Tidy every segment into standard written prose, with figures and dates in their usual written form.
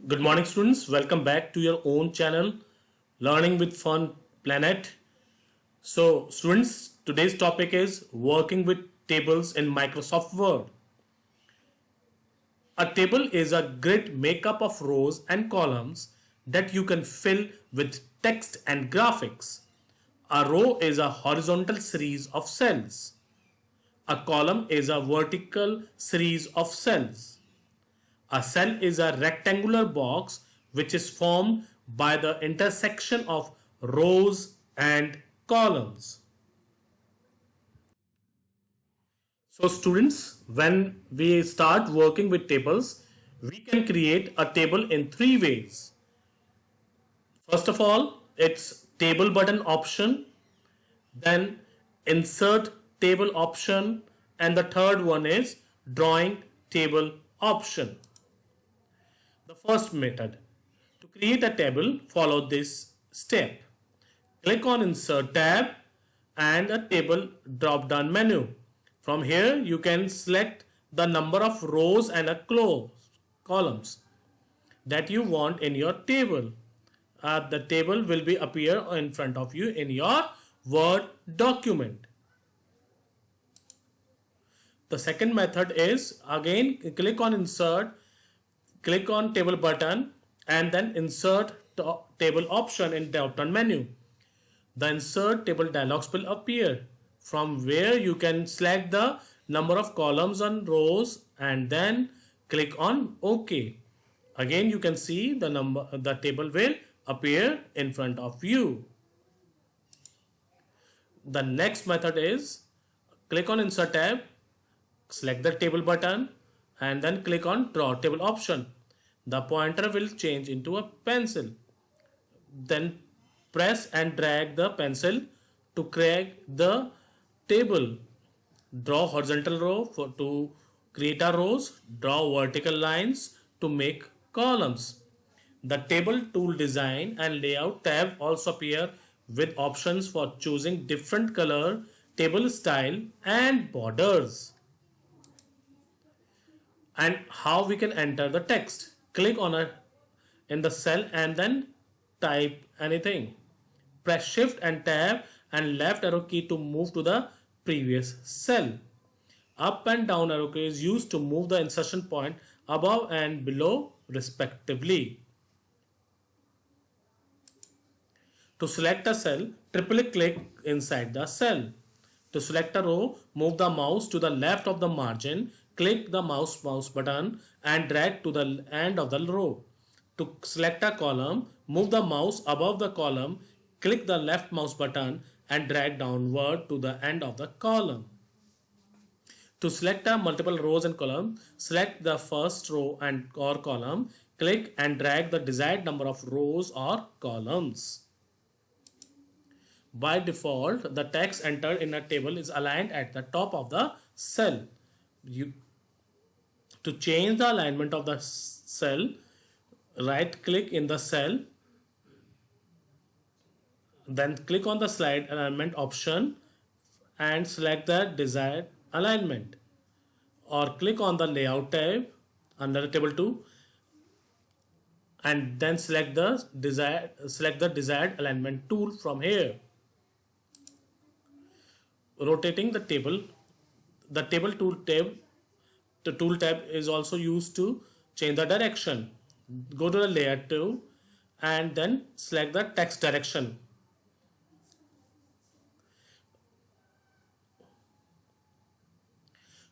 Good morning, students. Welcome back to your own channel, Learning with Fun Planet. So, students, today's topic is working with tables in Microsoft Word. A table is a grid makeup of rows and columns that you can fill with text and graphics. A row is a horizontal series of cells. A column is a vertical series of cells. A cell is a rectangular box which is formed by the intersection of rows and columns. So students, when we start working with tables, we can create a table in three ways. First of all, it's table button option, then insert table option, and the third one is drawing table option. The first method, to create a table, follow this step. Click on Insert tab and a table drop down menu. From here you can select the number of rows and columns that you want in your table. The table will be appear in front of you in your Word document. The second method is, again click on Insert, click on Table button and then Insert Table option in drop down menu. The Insert Table dialogs will appear, from where you can select the number of columns and rows and then click on OK. Again you can see the table will appear in front of you. The next method is, click on Insert tab, select the table button and then click on Draw Table option. The pointer will change into a pencil. Then press and drag the pencil to create the table. Draw horizontal row to create a rows. Draw vertical lines to make columns. The table tool design and layout tab also appear with options for choosing different color, table style and borders. And how we can enter the text. Click on it in the cell and then type anything. Press shift and tab and left arrow key to move to the previous cell. Up and down arrow key is used to move the insertion point above and below respectively. To select a cell, triple click inside the cell. To select a row, move the mouse to the left of the margin, click the mouse button and drag to the end of the row. To select a column, move the mouse above the column, click the left mouse button and drag downward to the end of the column. To select a multiple rows and columns, select the first row and or column, click and drag the desired number of rows or columns. By default, the text entered in a table is aligned at the top of the cell. To change the alignment of the cell, right click in the cell, then click on the slide alignment option and select the desired alignment, or click on the layout tab under the table 2 and then select the desired alignment tool from here. Rotating the table tool tab is also used to change the direction. Go to the layer 2 and then select the text direction.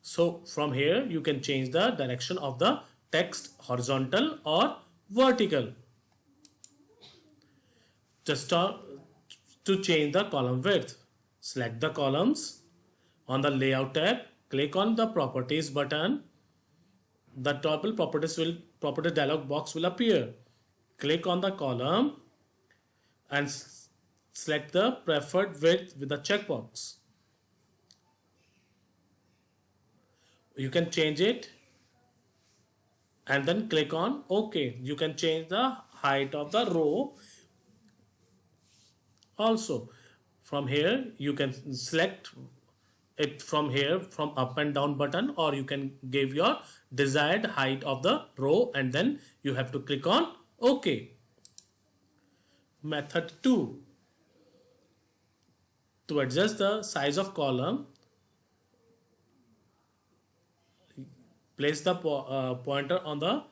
So from here you can change the direction of the text, horizontal or vertical. Just to change the column width, select the columns. On the layout tab, click on the properties button. The toggle properties dialog box will appear. Click on the column and select the preferred width with the checkbox. You can change it and then click on OK. You can change the height of the row also. From here you can select it from here from up and down button, or you can give your desired height of the row and then you have to click on OK. Method 2, to adjust the size of column, place the pointer on the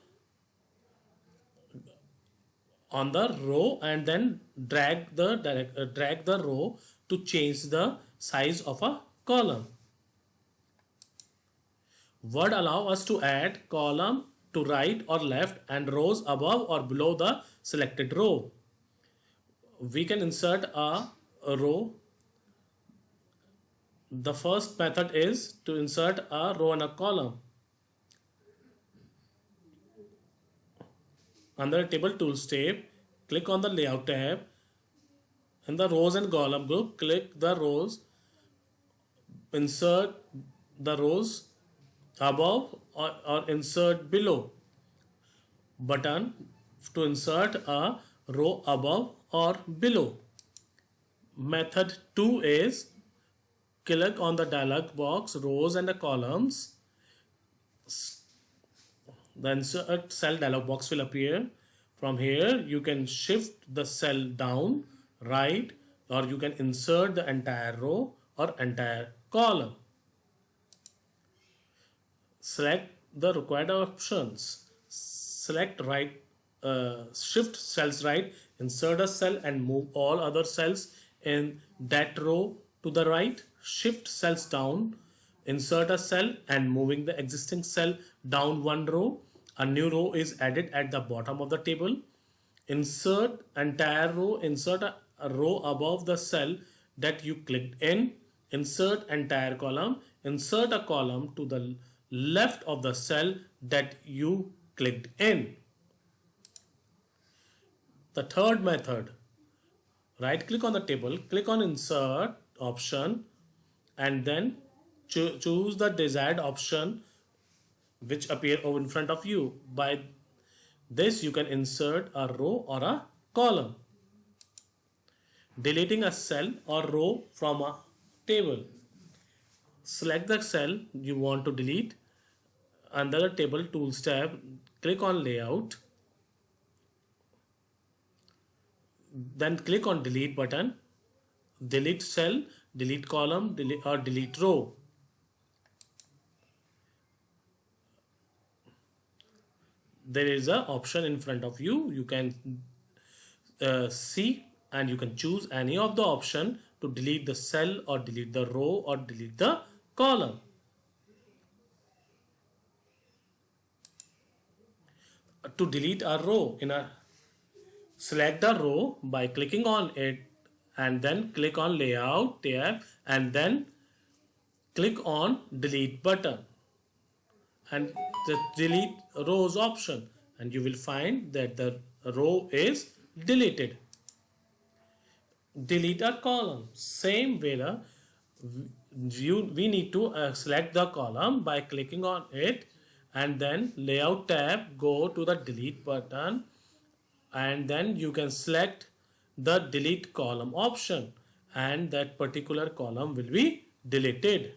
row and then drag the row to change the size of a column. Word allow us to add column to right or left and rows above or below the selected row. We can insert a row. The first method is to insert a row and a column. Under Table Tools tab, click on the Layout tab. In the Rows and Column group, click the rows. Insert the rows above or insert below button to insert a row above or below. Method 2 is click on the dialog box rows and the columns. The insert cell dialog box will appear. From here you can shift the cell down, right, or you can insert the entire row or entire column. Select the required options. Select right, shift cells right, insert a cell and move all other cells in that row to the right. Shift cells down, insert a cell and moving the existing cell down one row. A new row is added at the bottom of the table. Insert entire row, insert a row above the cell that you clicked in. Insert entire column, insert a column to the left of the cell that you clicked in. The third method, right click on the table, click on insert option and then choose the desired option which appear over in front of you. By this you can insert a row or a column. Deleting a cell or row from a table. Select the cell you want to delete. Under the Table Tools tab, click on Layout. Then click on Delete button. Delete cell, delete column, delete row. There is an option in front of you. You can see and you can choose any of the option to delete the cell or delete the row or delete the column. To delete a row, select the row by clicking on it and then click on Layout tab and then click on Delete button and the Delete rows option, and you will find that the row is deleted. Delete a column. Same way we need to select the column by clicking on it and then Layout tab, go to the Delete button and then you can select the Delete column option and that particular column will be deleted.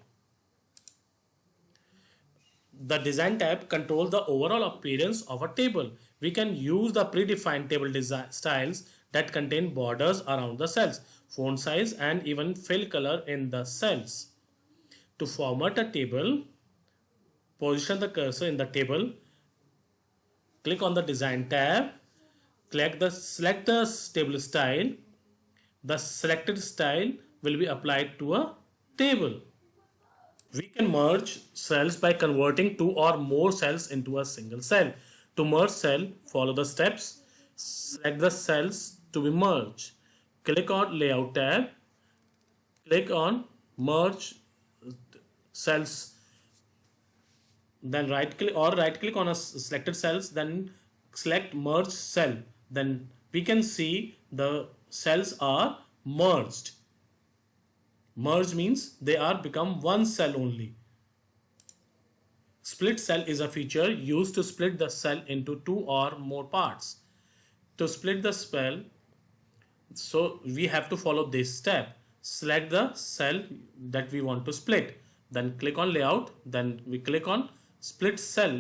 The Design tab controls the overall appearance of a table. We can use the predefined table design styles that contain borders around the cells, font size and even fill color in the cells. To format a table, position the cursor in the table, click on the Design tab, select the table style. The selected style will be applied to a table. We can merge cells by converting two or more cells into a single cell. To merge cell, follow the steps. Select the cells to be merged. Click on Layout tab. Click on Merge Cells. Then right click on a selected cells. Then select Merge Cell. Then we can see the cells are merged. Merge means they are become one cell only. Split cell is a feature used to split the cell into two or more parts. To split the cell, so we have to follow this step. select the cell that we want to split, then click on layout, then we click on split cell.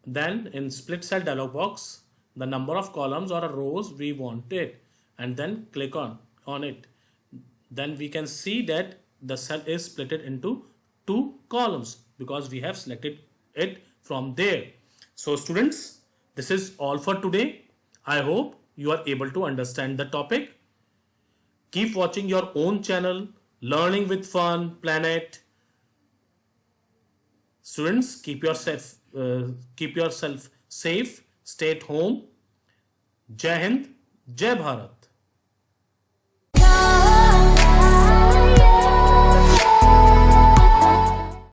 Then in split cell dialog box, the number of columns or rows we want it, and then click on it. Then we can see that the cell is split into 2 columns because we have selected it from there. So students, this is all for today. I hope you are able to understand the topic. Keep watching your own channel, Learning with Fun Planet. Students, keep yourself safe, stay at home. Jai Hind, Jai Bharat.